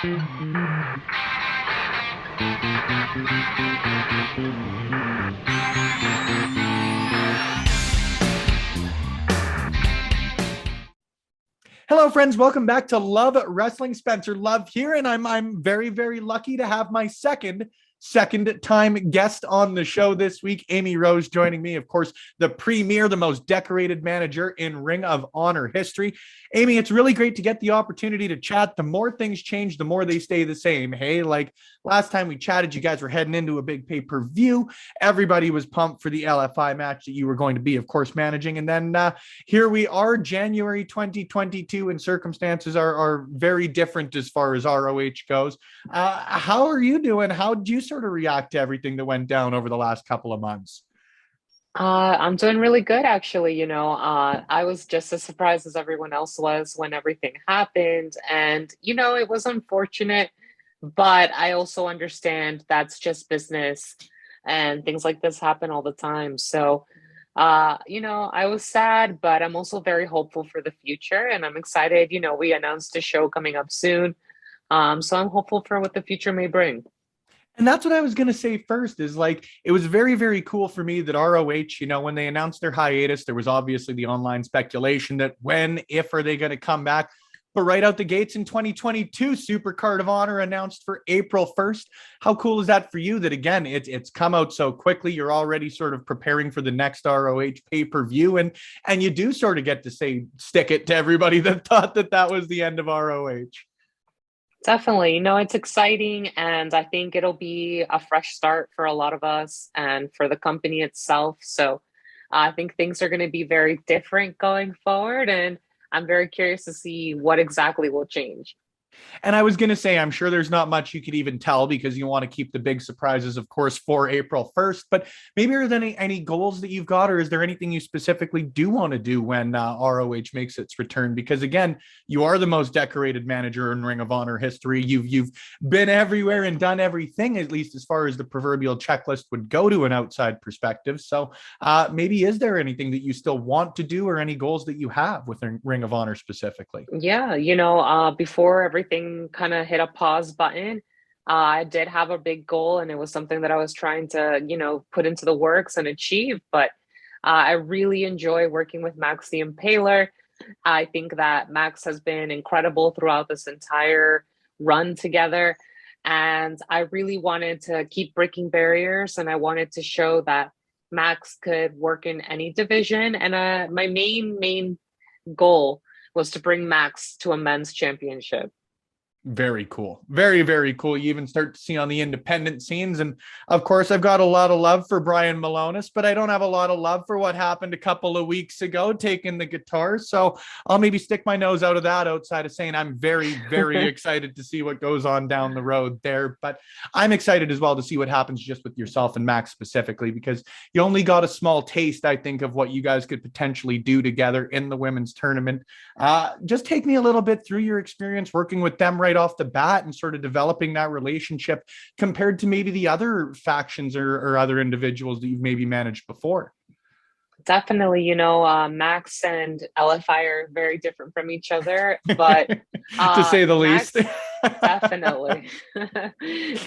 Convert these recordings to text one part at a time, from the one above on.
Hello, friends. Welcome back to Love Wrestling. Spencer Love here, and I'm very, very lucky to have my second time guest on the show this week. Amy Rose joining me, of course, the premier, the most decorated manager in Ring of Honor history. Amy, it's really great to get the opportunity to chat. The more things change, the more they stay the same. Hey, like last time we chatted, you guys were heading into a big pay-per-view. Everybody was pumped for the LFI match that you were going to be, of course, managing. And then here we are, January 2022, and circumstances are very different as far as ROH goes. How are you doing? How did you sort of react to everything that went down over the last couple of months? I'm doing really good, actually. I was just as surprised as everyone else was when everything happened. And, it was unfortunate, but I also understand that's just business and things like this happen all the time. So, I was sad, but I'm also very hopeful for the future and I'm excited. We announced a show coming up soon. So I'm hopeful for what the future may bring. And that's what I was going to say first is like, it was very, very cool for me that ROH, when they announced their hiatus, there was obviously the online speculation that when, if, are they going to come back? But right out the gates in 2022, Super Card of Honor announced for April 1st. How cool is that for you that, again, it's come out so quickly? You're already sort of preparing for the next ROH pay-per-view. And you do sort of get to say, stick it to everybody that thought that was the end of ROH. Definitely. It's exciting, and I think it'll be a fresh start for a lot of us and for the company itself. So I think things are going to be very different going forward, and I'm very curious to see what exactly will change. And I was going to say, I'm sure there's not much you could even tell because you want to keep the big surprises, of course, for April 1st. But maybe are there any goals that you've got, or is there anything you specifically do want to do when ROH makes its return? Because again, you are the most decorated manager in Ring of Honor history. You've been everywhere and done everything, at least as far as the proverbial checklist would go to an outside perspective. So maybe is there anything that you still want to do, or any goals that you have with Ring of Honor specifically? Yeah, before everything kind of hit a pause button, I did have a big goal, and it was something that I was trying to, put into the works and achieve. But I really enjoy working with Max the Impaler. I think that Max has been incredible throughout this entire run together. And I really wanted to keep breaking barriers, and I wanted to show that Max could work in any division. And my main goal was to bring Max to a men's championship. Very cool. Very, very cool. You even start to see on the independent scenes. And of course, I've got a lot of love for Brian Malonis, but I don't have a lot of love for what happened a couple of weeks ago, taking the guitar. So I'll maybe stick my nose out of that outside of saying I'm very, very excited to see what goes on down the road there. But I'm excited as well to see what happens just with yourself and Max specifically, because you only got a small taste, I think, of what you guys could potentially do together in the women's tournament. Just take me a little bit through your experience working with them right off the bat and sort of developing that relationship compared to maybe the other factions or other individuals that you've maybe managed before. Definitely, Max and LFI are very different from each other, but to say the Max, least. definitely.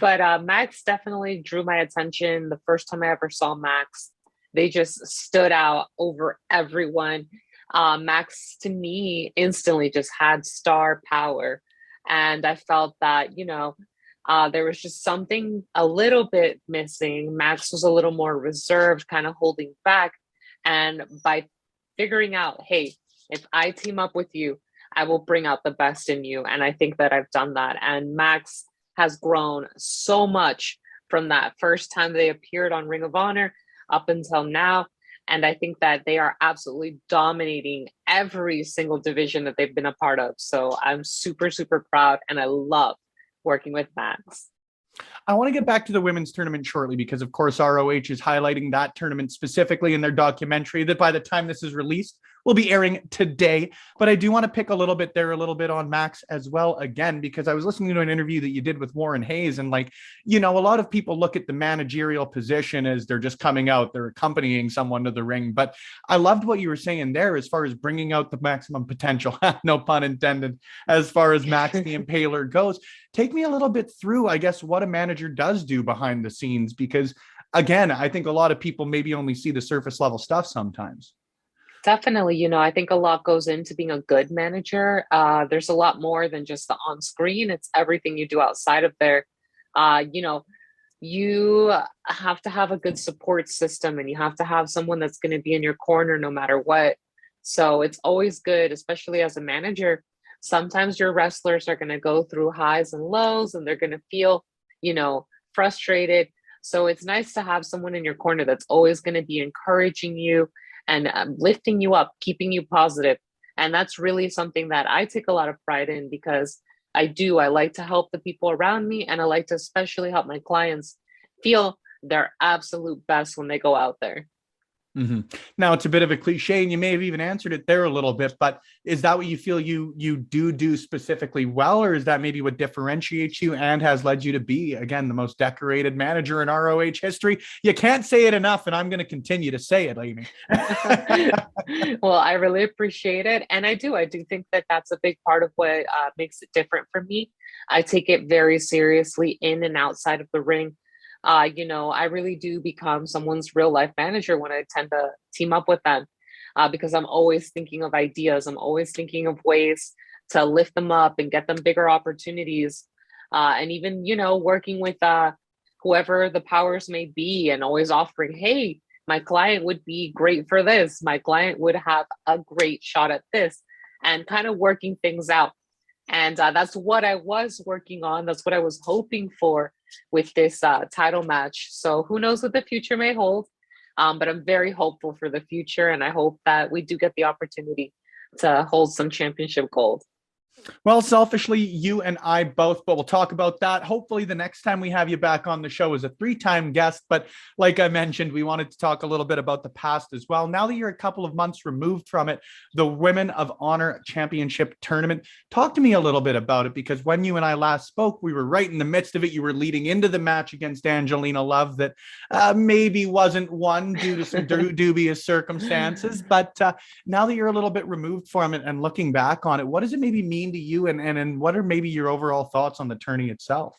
But Max definitely drew my attention the first time I ever saw Max. They just stood out over everyone. Max, to me, instantly just had star power. And I felt that, there was just something a little bit missing. Max was a little more reserved, kind of holding back. And by figuring out, hey, if I team up with you, I will bring out the best in you. And I think that I've done that. And Max has grown so much from that first time they appeared on Ring of Honor up until now. And I think that they are absolutely dominating every single division that they've been a part of. So I'm super, super proud, and I love working with Max. I want to get back to the women's tournament shortly because, of course, ROH is highlighting that tournament specifically in their documentary that by the time this is released will be airing today. But I do want to pick a little bit there, a little bit on Max as well, again, because I was listening to an interview that you did with Warren Hayes. And like, a lot of people look at the managerial position as they're just coming out, they're accompanying someone to the ring. But I loved what you were saying there as far as bringing out the maximum potential, no pun intended, as far as Max the Impaler goes. Take me a little bit through, I guess, what a manager does do behind the scenes, because again, I think a lot of people maybe only see the surface level stuff sometimes. Definitely, I think a lot goes into being a good manager. There's a lot more than just the on screen. It's everything you do outside of there. You know, you have to have a good support system, and you have to have someone that's going to be in your corner no matter what. So it's always good, especially as a manager. Sometimes your wrestlers are going to go through highs and lows, and they're going to feel, frustrated. So it's nice to have someone in your corner that's always going to be encouraging you and lifting you up, keeping you positive. And that's really something that I take a lot of pride in, because I like to help the people around me, and I like to especially help my clients feel their absolute best when they go out there. Mm-hmm. Now it's a bit of a cliche, and you may have even answered it there a little bit, but is that what you feel you do specifically well, or is that maybe what differentiates you and has led you to be, again, the most decorated manager in ROH history? You can't say it enough, and I'm going to continue to say it, Amy. Well, I really appreciate it, and I do think that that's a big part of what makes it different for me. I take it very seriously in and outside of the ring. I really do become someone's real life manager when I tend to team up with them, because I'm always thinking of ideas. I'm always thinking of ways to lift them up and get them bigger opportunities. And even, working with whoever the powers may be, and always offering, hey, my client would be great for this. My client would have a great shot at this, and kind of working things out. And that's what I was working on. That's what I was hoping for with this title match. So who knows what the future may hold. But I'm very hopeful for the future. And I hope that we do get the opportunity to hold some championship gold. Well, selfishly, you and I both, but we'll talk about that. Hopefully, the next time we have you back on the show as a three-time guest. But like I mentioned, we wanted to talk a little bit about the past as well. Now that you're a couple of months removed from it, the Women of Honor Championship Tournament, talk to me a little bit about it, because when you and I last spoke, we were right in the midst of it. You were leading into the match against Angelina Love that maybe wasn't won due to some dubious circumstances. But now that you're a little bit removed from it and looking back on it, what does it maybe mean to you, and what are maybe your overall thoughts on the tourney itself?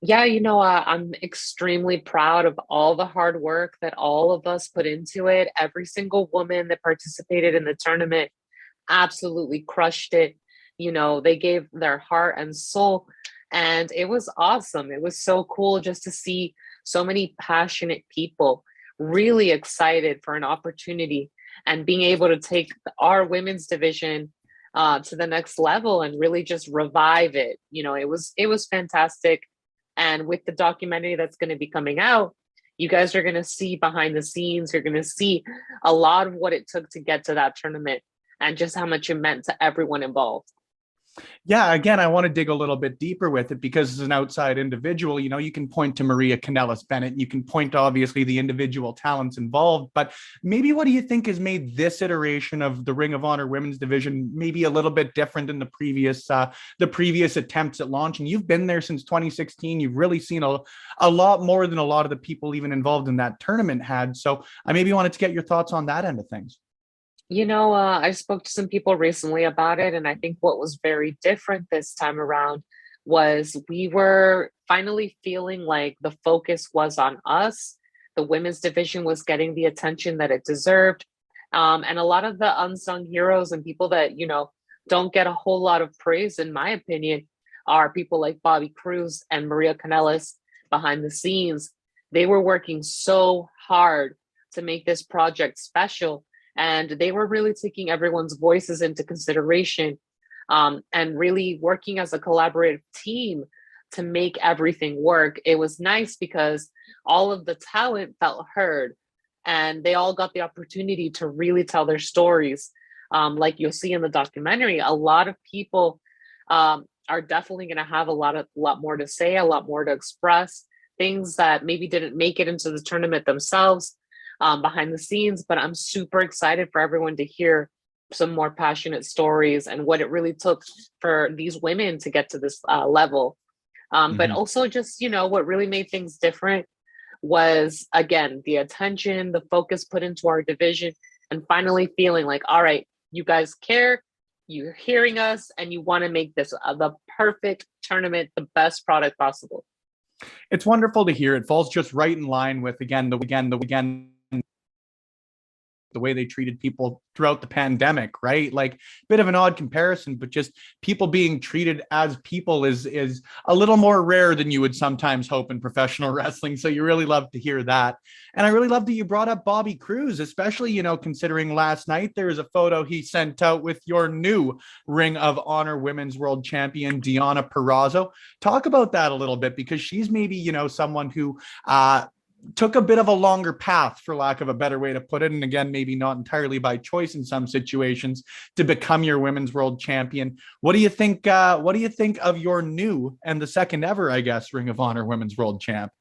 Yeah, I'm extremely proud of all the hard work that all of us put into it. Every single woman that participated in the tournament absolutely crushed it. They gave their heart and soul, and it was awesome. It was so cool just to see so many passionate people really excited for an opportunity, and being able to take our women's division to the next level and really just revive it. It was fantastic. And with the documentary that's going to be coming out, you guys are going to see behind the scenes. You're going to see a lot of what it took to get to that tournament, and just how much it meant to everyone involved. Yeah, again, I want to dig a little bit deeper with it, because as an outside individual, you can point to Maria Kanellis Bennett, and you can point to obviously the individual talents involved, but maybe what do you think has made this iteration of the Ring of Honor women's division maybe a little bit different than the previous attempts at launching? You've been there since 2016. You've really seen a lot more than a lot of the people even involved in that tournament had. So I maybe wanted to get your thoughts on that end of things. I spoke to some people recently about it, and I think what was very different this time around was we were finally feeling like the focus was on us. The women's division was getting the attention that it deserved. And a lot of the unsung heroes and people that, don't get a whole lot of praise, in my opinion, are people like Bobby Cruz and Maria Kanellis behind the scenes. They were working so hard to make this project special, and they were really taking everyone's voices into consideration, and really working as a collaborative team to make everything work. It was nice because all of the talent felt heard, and they all got the opportunity to really tell their stories. Like you'll see in the documentary, a lot of people are definitely going to have a lot more to say, a lot more to express, things that maybe didn't make it into the tournament themselves. behind the scenes, but I'm super excited for everyone to hear some more passionate stories and what it really took for these women to get to this level. But also just, what really made things different was, again, the attention, the focus put into our division, and finally feeling like, all right, you guys care, you're hearing us, and you want to make this the perfect tournament, the best product possible. It's wonderful to hear. It falls just right in line with, again, the way they treated people throughout the pandemic, right? Like, bit of an odd comparison, but just people being treated as people is a little more rare than you would sometimes hope in professional wrestling. So you really love to hear that. And I really love that you brought up Bobby Cruz, especially, considering last night there is a photo he sent out with your new Ring of Honor Women's World Champion, Deonna Purrazzo. Talk about that a little bit, because she's maybe, someone who took a bit of a longer path, for lack of a better way to put it. And again, maybe not entirely by choice in some situations, to become your women's world champion. What do you think? What do you think of your new and the second ever, I guess, Ring of Honor Women's World Champ?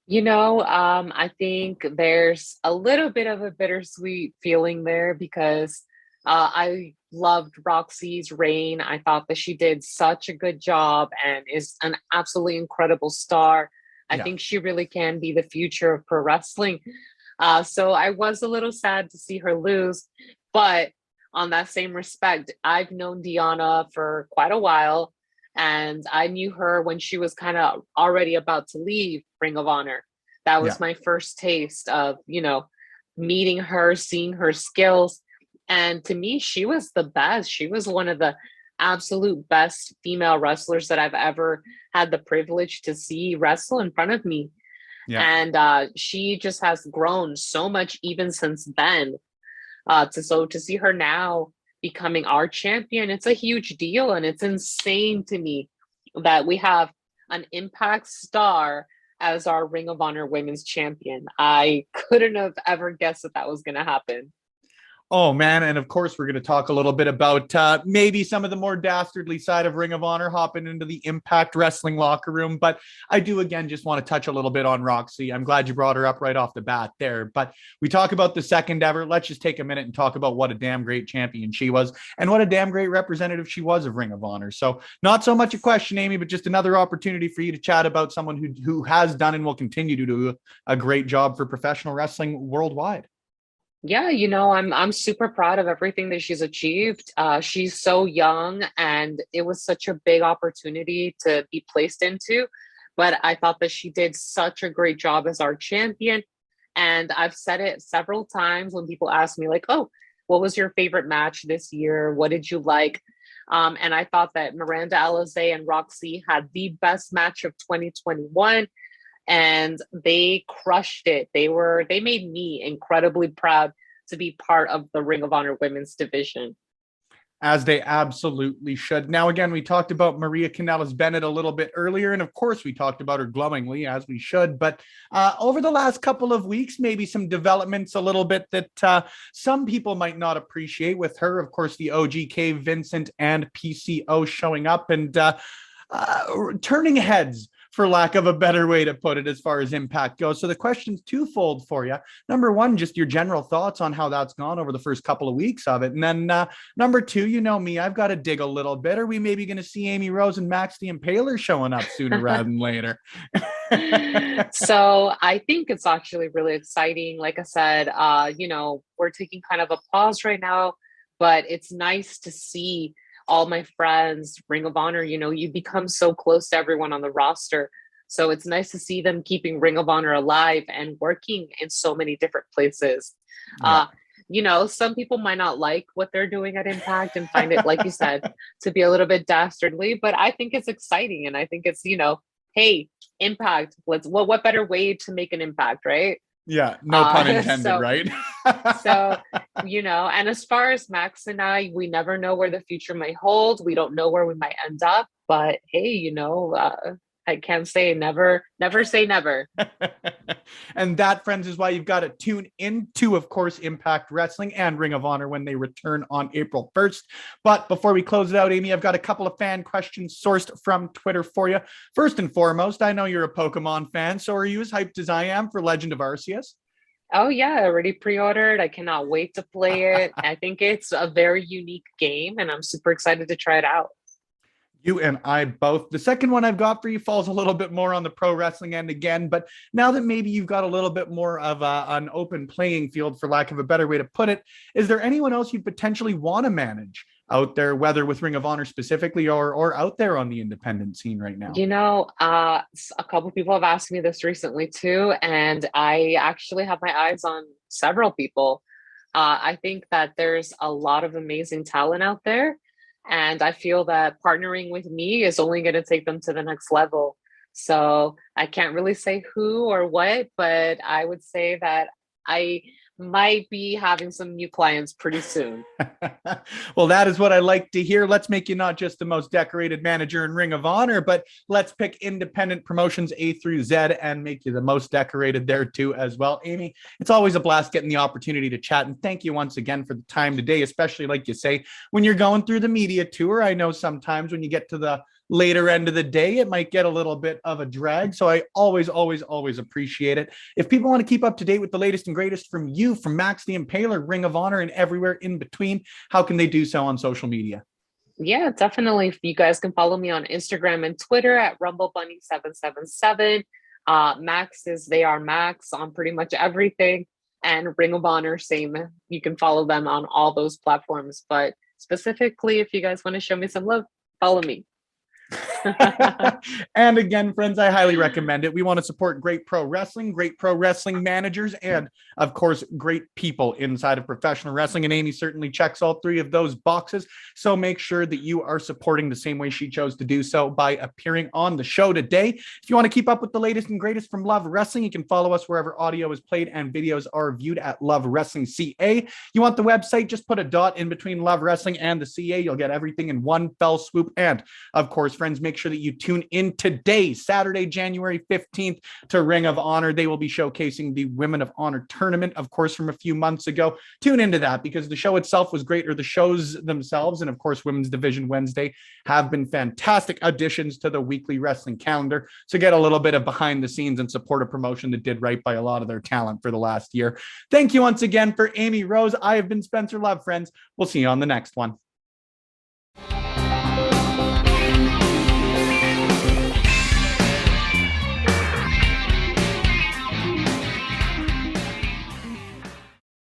I think there's a little bit of a bittersweet feeling there because I loved Roxy's reign. I thought that she did such a good job and is an absolutely incredible star. I think she really can be the future of pro wrestling. So I was a little sad to see her lose. But on that same respect, I've known Deonna for quite a while. And I knew her when she was kind of already about to leave Ring of Honor. That was my first taste of, meeting her, seeing her skills. And to me, she was the best. She was one of the absolute best female wrestlers that I've ever had the privilege to see wrestle in front of me. And she just has grown so much even since then. To see her now becoming our champion, it's a huge deal. And it's insane to me that we have an Impact star as our Ring of Honor Women's Champion. I couldn't have ever guessed that was going to happen. Oh, man. And of course, we're going to talk a little bit about maybe some of the more dastardly side of Ring of Honor hopping into the Impact Wrestling locker room. But I do, again, just want to touch a little bit on Roxy. I'm glad you brought her up right off the bat there. But we talk about the second ever. Let's just take a minute and talk about what a damn great champion she was and what a damn great representative she was of Ring of Honor. So not so much a question, Amy, but just another opportunity for you to chat about someone who has done and will continue to do a great job for professional wrestling worldwide. Yeah, I'm super proud of everything that she's achieved. She's so young, and it was such a big opportunity to be placed into. But I thought that she did such a great job as our champion. And I've said it several times when people ask me, like, oh, what was your favorite match this year? What did you like? And I thought that Miranda Alizé and Roxy had the best match of 2021. And they crushed it. They made me incredibly proud to be part of the Ring of Honor women's division. As they absolutely should. Now, again, we talked about Maria Kanellis-Bennett a little bit earlier, and of course, we talked about her glowingly, as we should. But over the last couple of weeks, maybe some developments a little bit that some people might not appreciate with her. Of course, the OGK, Vincent, and PCO showing up and turning heads, for lack of a better way to put it, as far as Impact goes. So the question's twofold for you. Number one, just your general thoughts on how that's gone over the first couple of weeks of it. And then number two, you know me, I've got to dig a little bit. Are we maybe going to see Amy Rose and Max the Impaler showing up sooner rather than later? So I think it's actually really exciting. Like I said, we're taking kind of a pause right now, but it's nice to see all my friends, Ring of Honor, you become so close to everyone on the roster. So it's nice to see them keeping Ring of Honor alive and working in so many different places. Some people might not like what they're doing at Impact and find it, like you said, to be a little bit dastardly, but I think it's exciting. And I think it's, hey, Impact, what better way to make an impact, right? Yeah, no pun intended, right? And as far as Max and I, we never know where the future might hold. We don't know where we might end up, but hey, I can't say never say never. And that, friends, is why you've got to tune into, of course, Impact Wrestling and Ring of Honor when they return on April 1st. But before we close it out, Amy, I've got a couple of fan questions sourced from Twitter for you. First and foremost, I know you're a Pokemon fan, so are you as hyped as I am for Legend of Arceus? Oh yeah, I already pre-ordered. I cannot wait to play it. I think it's a very unique game and I'm super excited to try it out. You and I both. The second one I've got for you falls a little bit more on the pro wrestling end again, but now that maybe you've got a little bit more of an open playing field, for lack of a better way to put it, is there anyone else you'd potentially want to manage out there, whether with Ring of Honor specifically or out there on the independent scene right now? A couple people have asked me this recently too, and I actually have my eyes on several people. I think that there's a lot of amazing talent out there, and I feel that partnering with me is only going to take them to the next level. So I can't really say who or what, but I would say that I might be having some new clients pretty soon. Well, that is what I like to hear. Let's make you not just the most decorated manager in Ring of Honor, but let's pick independent promotions A through Z and make you the most decorated there too as well. Amy, it's always a blast getting the opportunity to chat. And thank you once again for the time today, especially like you say, when you're going through the media tour. I know sometimes when you get to the later end of the day, it might get a little bit of a drag. So I always appreciate it. If people want to keep up to date with the latest and greatest from you, from Max the Impaler, Ring of Honor, and everywhere in between, how can they do so on social media? Yeah, definitely. You guys can follow me on Instagram and Twitter at RumbleBunny777. Max is They Are Max on pretty much everything. And Ring of Honor, same. You can follow them on all those platforms. But specifically, if you guys want to show me some love, follow me. And again, friends, I highly recommend it. We want to support great pro wrestling managers, and of course, great people inside of professional wrestling. And Amy certainly checks all three of those boxes. So make sure that you are supporting the same way she chose to do so by appearing on the show today. If you want to keep up with the latest and greatest from Love Wrestling, you can follow us wherever audio is played and videos are viewed at Love Wrestling CA. You want the website, just put a dot in between Love Wrestling and the CA. You'll get everything in one fell swoop. And of course, friends, make sure that you tune in today, Saturday, January 15th, to Ring of Honor. They will be showcasing the Women of Honor tournament, of course, from a few months ago. Tune into that because the show itself was great, or the shows themselves, and of course, Women's Division Wednesday have been fantastic additions to the weekly wrestling calendar. So get a little bit of behind the scenes and support a promotion that did right by a lot of their talent for the last year. Thank you once again for Amy Rose. I have been Spencer Love, friends. We'll see you on the next one.